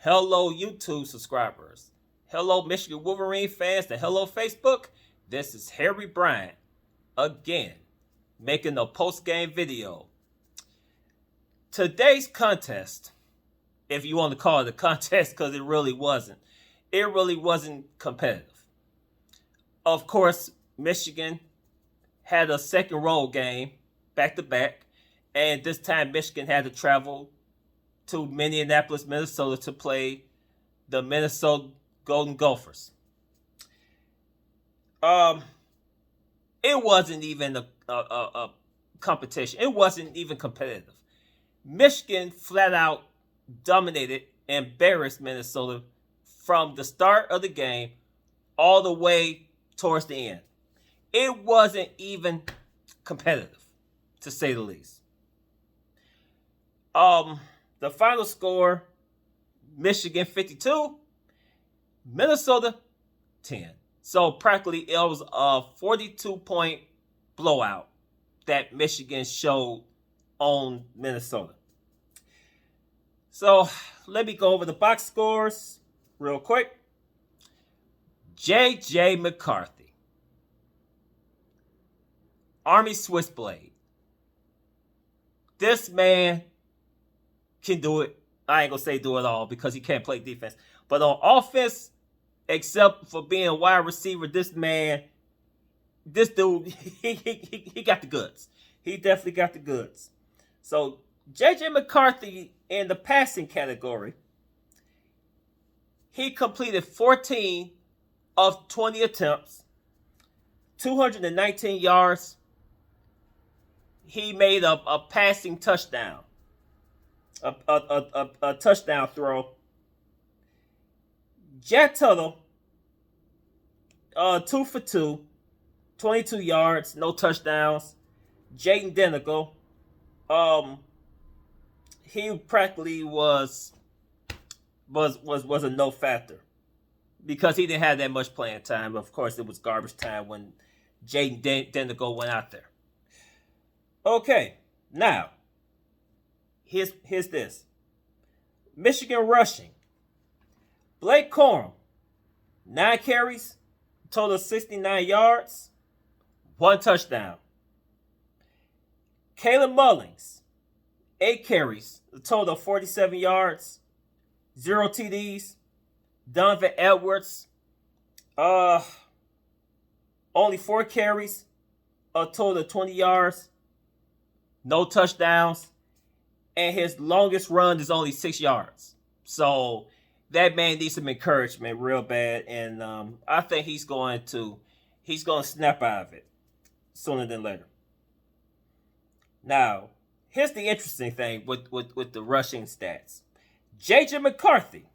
Hello, YouTube subscribers. Hello, Michigan Wolverine fans, and hello, Facebook. This is Harry Bryant again, making a post-game video. Today's contest, if you want to call it a contest, because it really wasn't competitive. Of course, Michigan had a second road game back-to-back, and this time Michigan had to travel to Minneapolis, Minnesota to play the Minnesota Golden Gophers. It wasn't even a competition. It wasn't even competitive. Michigan flat out dominated, embarrassed Minnesota from the start of the game all the way towards the end. It wasn't even competitive, to say the least. The final score, Michigan 52, Minnesota 10. So practically it was a 42-point blowout that Michigan showed on Minnesota. So let me go over the box scores real quick. J.J. McCarthy, Army Switchblade. This man can do it. I ain't gonna say do it all because he can't play defense. But on offense, except for being a wide receiver, this dude, he got the goods. He definitely got the goods. So J.J. McCarthy in the passing category, he completed 14 of 20 attempts, 219 yards. He made a passing touchdown. A touchdown throw. Jack Tuttle, 2 for 2, 22 yards, no touchdowns. Jaden Denigal, he practically was a no factor because he didn't have that much playing time. Of course, it was garbage time when Jaden Denigal went out there. Okay, now. Here's this. Michigan rushing. Blake Corum, 9 carries, total 69 yards, 1 touchdown. Caleb Mullings, 8 carries, a total of 47 yards, 0 TDs. Donovan Edwards, only 4 carries, a total of 20 yards, no touchdowns. And his longest run is only 6 yards. So that man needs some encouragement real bad. And I think he's going to snap out of it sooner than later. Now, here's the interesting thing with the rushing stats. J.J. McCarthy,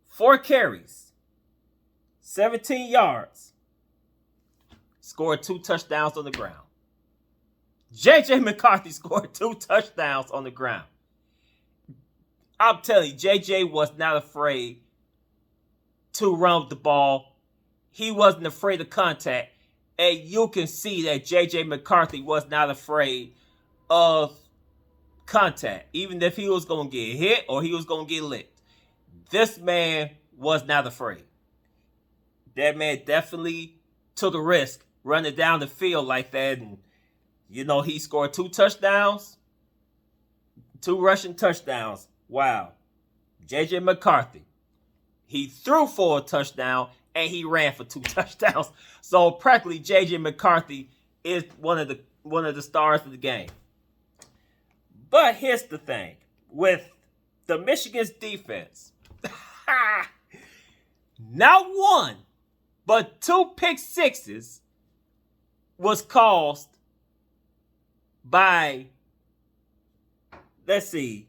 4 carries, 17 yards, scored 2 touchdowns on the ground. J.J. McCarthy scored 2 touchdowns on the ground. I'm telling you, J.J. was not afraid to run the ball. He wasn't afraid of contact. And you can see that J.J. McCarthy was not afraid of contact. Even if he was going to get hit or he was going to get licked. This man was not afraid. That man definitely took a risk running down the field like that. And you know, he scored 2 touchdowns, 2 rushing touchdowns. Wow. J.J. McCarthy. He threw for a touchdown and he ran for 2 touchdowns. So practically J.J. McCarthy is one of the stars of the game. But here's the thing. With the Michigan's defense, not 1, but 2 pick sixes was caused by, let's see,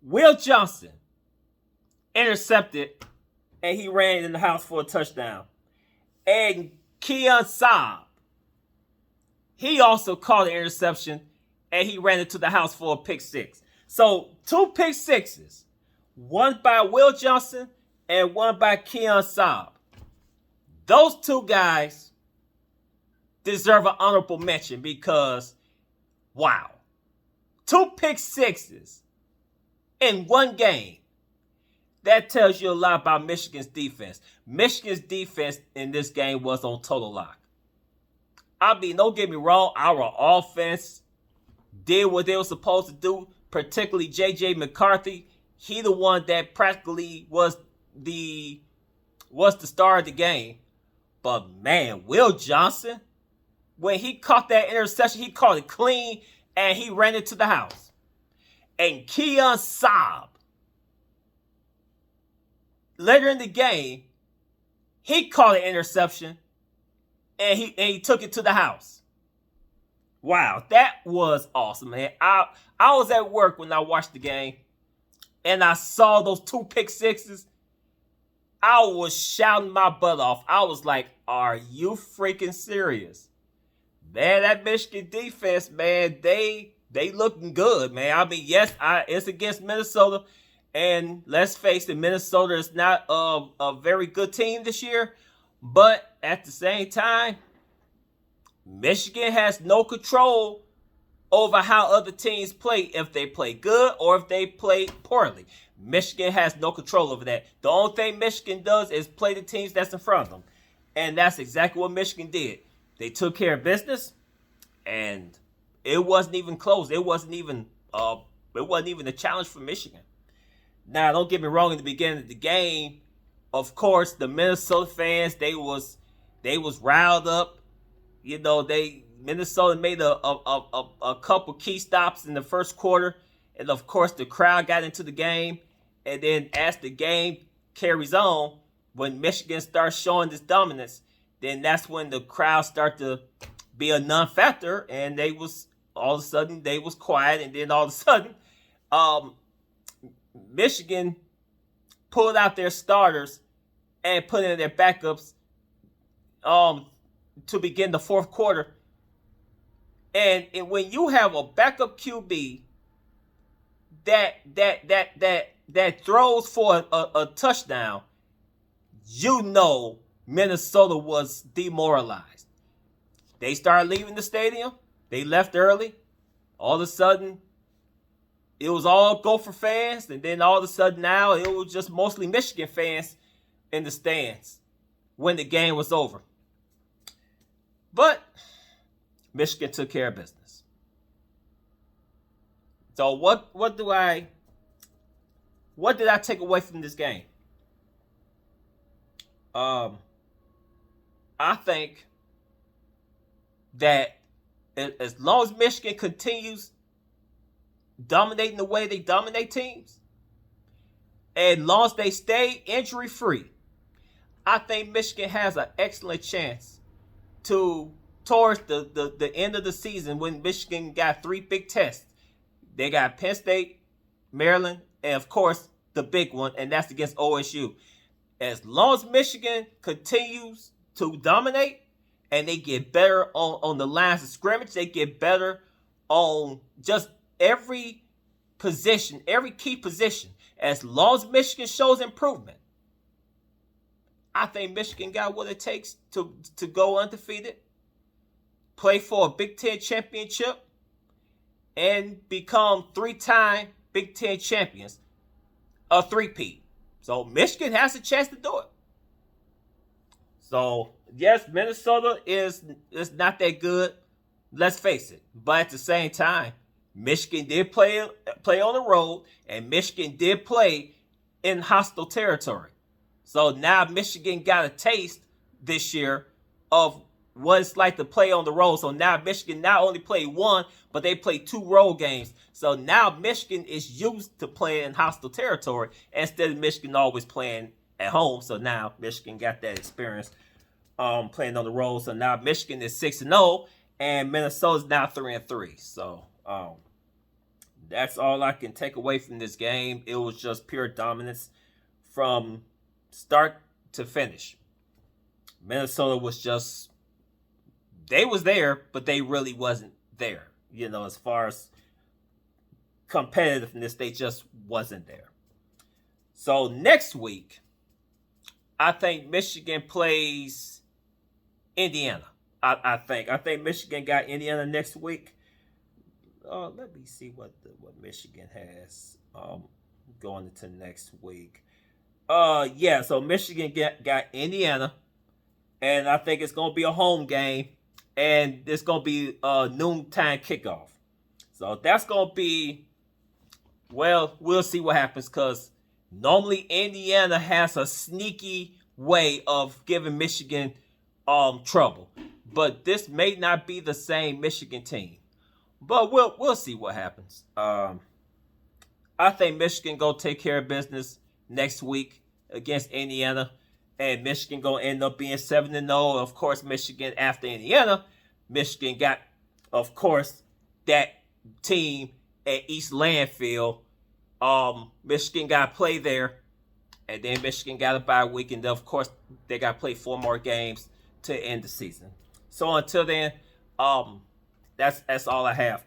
Will Johnson intercepted and he ran in the house for a touchdown. And Keon Saab, he also caught an interception and he ran into the house for a pick 6. So 2 pick sixes, 1 by Will Johnson and 1 by Keon Saab. Those 2 guys deserve an honorable mention because wow. 2 pick sixes in one game. That tells you a lot about Michigan's defense. Michigan's defense in this game was on total lock. I mean, don't get me wrong, our offense did what they were supposed to do, particularly J.J. McCarthy. He the one that practically was the star of the game. But man, Will Johnson, when he caught that interception, he caught it clean and he ran it to the house. And Keon Saab, later in the game, he caught an interception and he took it to the house. Wow, that was awesome, man. I was at work when I watched the game and I saw those 2 pick sixes. I was shouting my butt off. I was like, are you freaking serious? Man, that Michigan defense, man, they looking good, man. I mean, yes, it's against Minnesota. And let's face it, Minnesota is not a very good team this year. But at the same time, Michigan has no control over how other teams play, if they play good or if they play poorly. Michigan has no control over that. The only thing Michigan does is play the teams that's in front of them. And that's exactly what Michigan did. They took care of business, and it wasn't even close. It wasn't even a challenge for Michigan. Now, don't get me wrong, in the beginning of the game, of course, the Minnesota fans, they was riled up. You know, Minnesota made a couple key stops in the first quarter, and of course the crowd got into the game. And then as the game carries on, when Michigan starts showing this dominance, then that's when the crowd start to be a non-factor, and all of a sudden they was quiet, and then all of a sudden, Michigan pulled out their starters and put in their backups to begin the fourth quarter. And when you have a backup QB that throws for a touchdown, you know Minnesota was demoralized. They started leaving the stadium. They left early. All of a sudden, it was all Gopher fans, and then all of a sudden now it was just mostly Michigan fans in the stands when the game was over. But Michigan took care of business. So what did I take away from this game? I think that as long as Michigan continues dominating the way they dominate teams, and as long as they stay injury-free, I think Michigan has an excellent chance towards the end of the season, when Michigan got 3 big tests. They got Penn State, Maryland, and of course the big one, and that's against OSU. As long as Michigan continues to dominate and they get better on the lines of scrimmage, they get better on just every position, every key position. As long as Michigan shows improvement, I think Michigan got what it takes to go undefeated, play for a Big Ten championship, and become 3-time Big Ten champions, a 3-peat. So Michigan has a chance to do it. So yes, Minnesota is not that good. Let's face it. But at the same time, Michigan did play on the road, and Michigan did play in hostile territory. So now Michigan got a taste this year of what it's like to play on the road. So now Michigan not only played 1, but they played 2 road games. So now Michigan is used to playing in hostile territory instead of Michigan always playing at home. So now Michigan got that experience playing on the road. So now Michigan is 6-0, and Minnesota's now 3-3. So that's all I can take away from this game. It was just pure dominance from start to finish. Minnesota was just, they was there, but they really wasn't there. You know, as far as competitiveness, they just wasn't there. So next week, I think Michigan plays Indiana. I think Michigan got Indiana next week. Let me see what Michigan has going into next week. Yeah, so Michigan got Indiana, and I think it's gonna be a home game, and it's gonna be a noontime kickoff. So that's gonna be, well, we'll see what happens, because normally Indiana has a sneaky way of giving Michigan trouble. But this may not be the same Michigan team. But we'll see what happens. I think Michigan go take care of business next week against Indiana, and Michigan gonna end up being 7-0. Of course, Michigan after Indiana, Michigan got, of course, that team at East Landfill. Michigan got to play there, and then Michigan got a bye week, and of course they got to play 4 more games to end the season. So until then, that's all I have.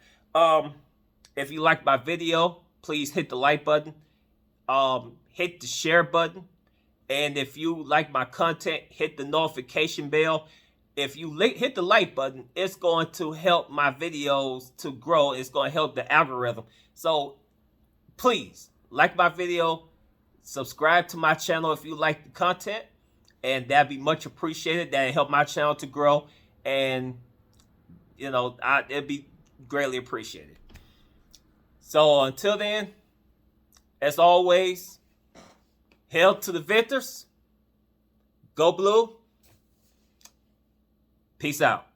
If you like my video, please hit the like button, hit the share button, and if you like my content, hit the notification bell. If you hit the like button, it's going to help my videos to grow. It's going to help the algorithm. So please like my video, subscribe to my channel if you like the content, and that'd be much appreciated. That'd help my channel to grow, and it'd be greatly appreciated. So until then, as always, hail to the victors. Go Blue. Peace out.